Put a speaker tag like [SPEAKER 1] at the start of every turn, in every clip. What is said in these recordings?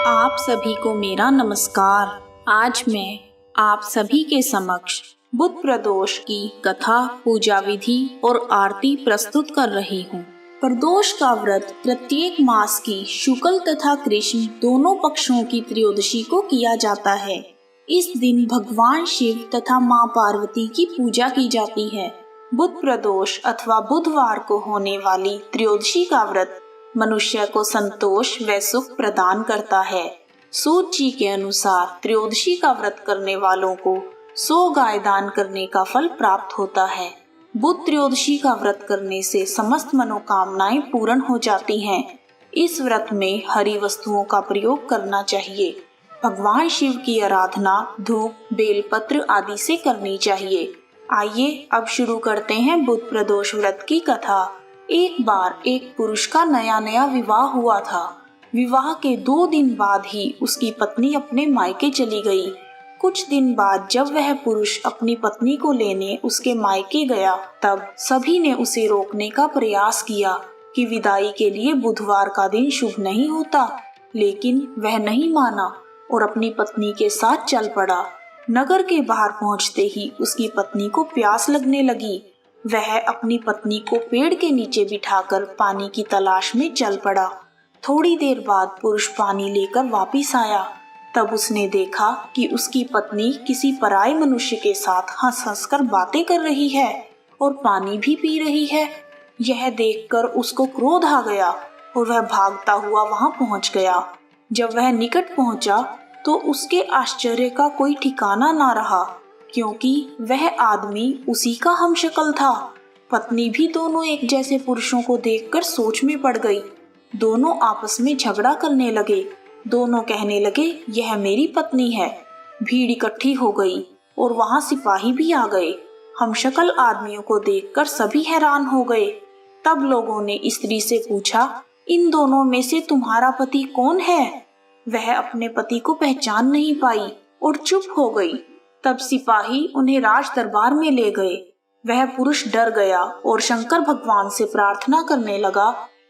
[SPEAKER 1] आप सभी को मेरा नमस्कार। आज मैं आप सभी के समक्ष बुध प्रदोष की कथा, पूजा विधि और आरती प्रस्तुत कर रही हूँ। प्रदोष का व्रत प्रत्येक मास की शुक्ल तथा कृष्ण दोनों पक्षों की त्रयोदशी को किया जाता है। इस दिन भगवान शिव तथा माँ पार्वती की पूजा की जाती है। बुध प्रदोष अथवा बुधवार को होने वाली त्रयोदशी का व्रत मनुष्य को संतोष व सुख प्रदान करता है। सूत जी के अनुसार त्रयोदशी का व्रत करने वालों को 100 गाय दान करने का फल प्राप्त होता है। बुध त्रयोदशी का व्रत करने से समस्त मनोकामनाएं पूर्ण हो जाती हैं। इस व्रत में हरी वस्तुओं का प्रयोग करना चाहिए। भगवान शिव की आराधना धूप, बेलपत्र आदि से करनी चाहिए। आइए अब शुरू करते हैं बुध प्रदोष व्रत की कथा। एक बार एक पुरुष का नया नया विवाह हुआ था। विवाह के 2 दिन बाद ही उसकी पत्नी अपने मायके चली गई। कुछ दिन बाद जब वह पुरुष अपनी पत्नी को लेने उसके मायके गया, तब सभी ने उसे रोकने का प्रयास किया कि विदाई के लिए बुधवार का दिन शुभ नहीं होता, लेकिन वह नहीं माना और अपनी पत्नी के साथ चल पड़ा। नगर के बाहर पहुंचते ही उसकी पत्नी को प्यास लगने लगी। वह अपनी पत्नी को पेड़ के नीचे बिठाकर पानी की तलाश में चल पड़ा। थोड़ी देर बाद पुरुष पानी लेकर वापस आया। तब उसने देखा कि उसकी पत्नी किसी पराये मनुष्य के साथ हंस हंस कर बातें कर रही है और पानी भी पी रही है। यह देखकर उसको क्रोध आ गया और वह भागता हुआ वहां पहुंच गया। जब वह निकट पहुंचा तो उसके आश्चर्य का कोई ठिकाना ना रहा, क्योंकि वह आदमी उसी का हमशक्ल था। पत्नी भी दोनों एक जैसे पुरुषों को देखकर सोच में पड़ गई। दोनों आपस में झगड़ा करने लगे। दोनों कहने लगे, यह मेरी पत्नी है। भीड़ इकट्ठी हो गई और वहां सिपाही भी आ गए। हमशक्ल आदमियों को देखकर सभी हैरान हो गए। तब लोगों ने स्त्री से पूछा, इन दोनों में से तुम्हारा पति कौन है? वह अपने पति को पहचान नहीं पाई और चुप हो गई। तब सिपाही उन्हें राज दरबार में ले गए। वह पुरुष डर गया और शंकर भगवान से प्रार्थना करने लगा,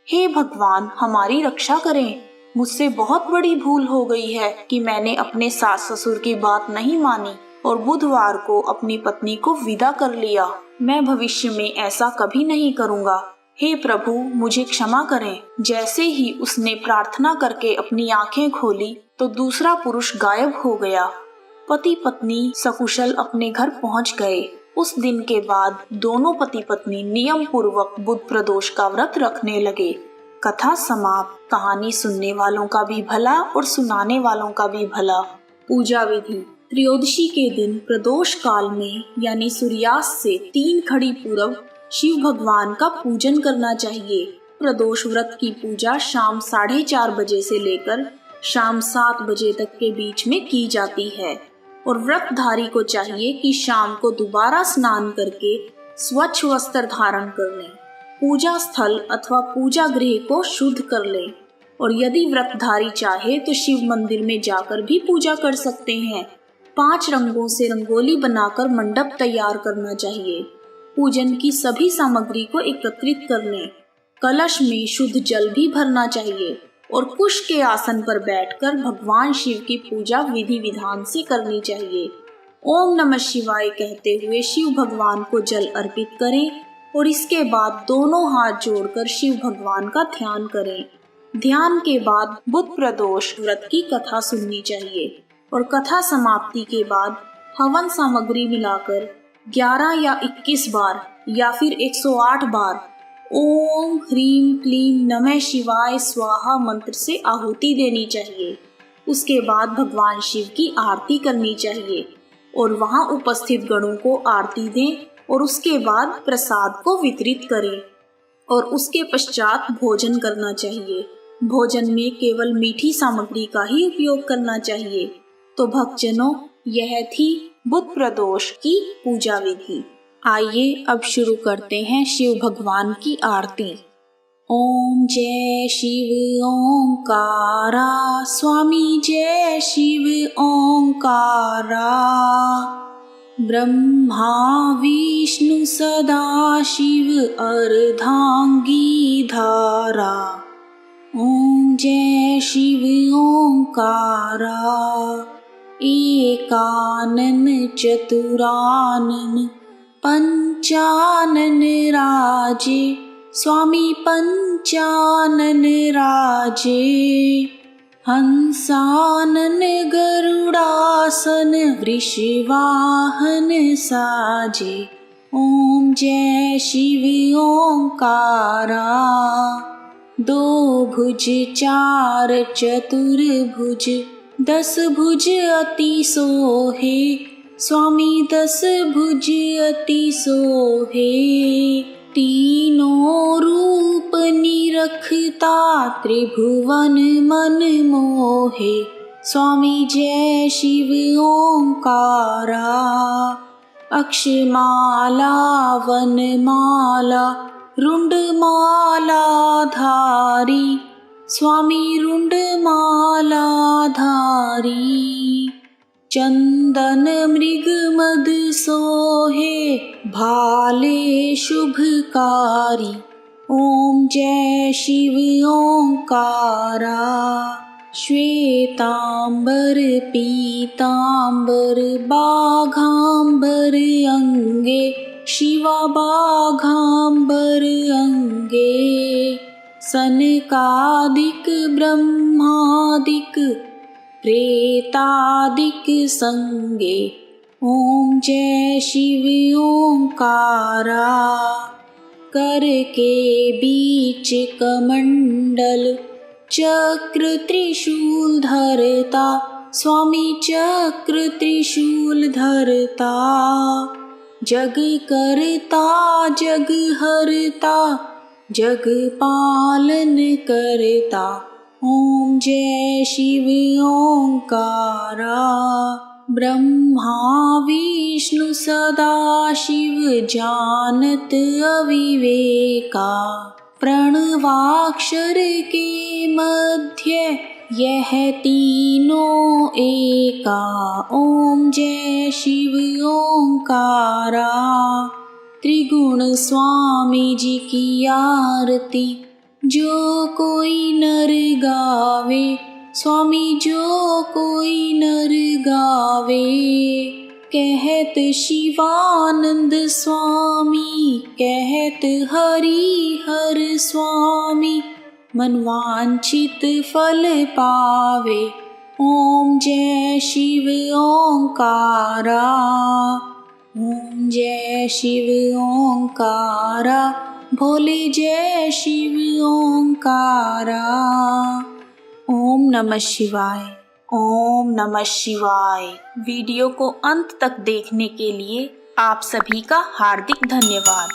[SPEAKER 1] हे भगवान, हमारी रक्षा करें। मुझसे बहुत बड़ी भूल हो गई है कि मैंने अपने सास ससुर की बात नहीं मानी और बुधवार को अपनी पत्नी को विदा कर लिया। मैं भविष्य में ऐसा कभी नहीं करूँगा। हे प्रभु, मुझे क्षमा करें। जैसे ही उसने प्रार्थना करके अपनी आंखें खोली तो दूसरा पुरुष गायब हो गया। पति पत्नी सकुशल अपने घर पहुंच गए। उस दिन के बाद दोनों पति पत्नी नियम पूर्वक बुध प्रदोष का व्रत रखने लगे। कथा समाप्त। कहानी सुनने वालों का भी भला और सुनाने वालों का भी भला। पूजा विधि। त्रयोदशी के दिन प्रदोष काल में यानी सूर्यास्त से 3 घड़ी पूर्व शिव भगवान का पूजन करना चाहिए। प्रदोष व्रत की पूजा शाम 4:30 बजे से लेकर शाम 7 बजे तक के बीच में की जाती है और व्रतधारी को चाहिए कि शाम को दोबारा स्नान करके स्वच्छ वस्त्र धारण कर लें, पूजा स्थल अथवा पूजा गृह को शुद्ध कर लें और यदि व्रतधारी चाहे तो शिव मंदिर में जाकर भी पूजा कर सकते हैं। 5 रंगों से रंगोली बनाकर मंडप तैयार करना चाहिए। पूजन की सभी सामग्री को एकत्रित कर लें। कलश में शुद्ध जल भी भरना चाहिए और कुश के आसन पर बैठकर भगवान शिव की पूजा विधि विधान से करनी चाहिए। ओम नमः शिवाय कहते हुए शिव भगवान को जल अर्पित करें और इसके बाद दोनों हाथ जोड़कर शिव भगवान का ध्यान करें। ध्यान के बाद बुध प्रदोष व्रत की कथा सुननी चाहिए और कथा समाप्ति के बाद हवन सामग्री मिलाकर 11 या 21 बार या फिर 108 बार ओम ह्रीम क्लीम नमः शिवाय स्वाहा मंत्र से आहुति देनी चाहिए। उसके बाद भगवान शिव की आरती करनी चाहिए और वहां उपस्थित गणों को आरती दें और उसके बाद प्रसाद को वितरित करें और उसके पश्चात भोजन करना चाहिए। भोजन में केवल मीठी सामग्री का ही उपयोग करना चाहिए। तो भक्तजनों, यह थी बुध प्रदोष की पूजा विधि। आइए अब शुरू करते हैं शिव भगवान की आरती। ओम जय शिव ओंकारा, स्वामी जय शिव ओंकारा। ब्रह्मा विष्णु सदा शिव अर्धांगी धारा। ओम जय शिव ओंकारा। एकानन चतुरानन पंचानन राजे, स्वामी पंचानन राजे। हंसानन गरुड़ासन वृषवाहन साजे। ओम जय शिव ओंकारा। दो भुज चार चतुर्भुज, 10 भुज अति सोहे, स्वामी 10 भुज अति सोहे। तीनों रूप निरखता, त्रिभुवन मन मोहे, स्वामी जय शिव ओंकारा। अक्षमाला वनमाला रुंडमाला धारी, स्वामी रुंडमाला धारी। चंदन मृग मद सोहे, भाले शुभकारी। ओम जय शिव ओंकारा। श्वेतांबर पीतांबर बाघांबर अंगे, शिवा बाघांबर अंगे। सनकादिक ब्रह्मादिक प्रेतादिक संगे। ओम जय शिव ओंकारा। कर के बीच कमंडल, चक्र त्रिशूल धरता, स्वामी चक्र त्रिशूल धरता। जग करता जग हरता, जग पालन करता। ओम जय शिव ओंकारा। ब्रह्मा विष्णु सदा शिव जानत अविवेका, प्रणवाक्षर के मध्य यह तीनों एका। ओम जय शिव ओंकारा। त्रिगुण स्वामी जी की आरती, जो कोई नर गावे, स्वामी जो कोई नर गावे। कहत शिवानंद स्वामी, कहत हरि हर स्वामी, मनवांछित फल पावे। ओम जय शिव ओंकारा। ओम जय शिव ओंकारा। भोले जय शिव ओंकारा। ओम नमः शिवाय। ओम नमः शिवाय। वीडियो को अंत तक देखने के लिए आप सभी का हार्दिक धन्यवाद।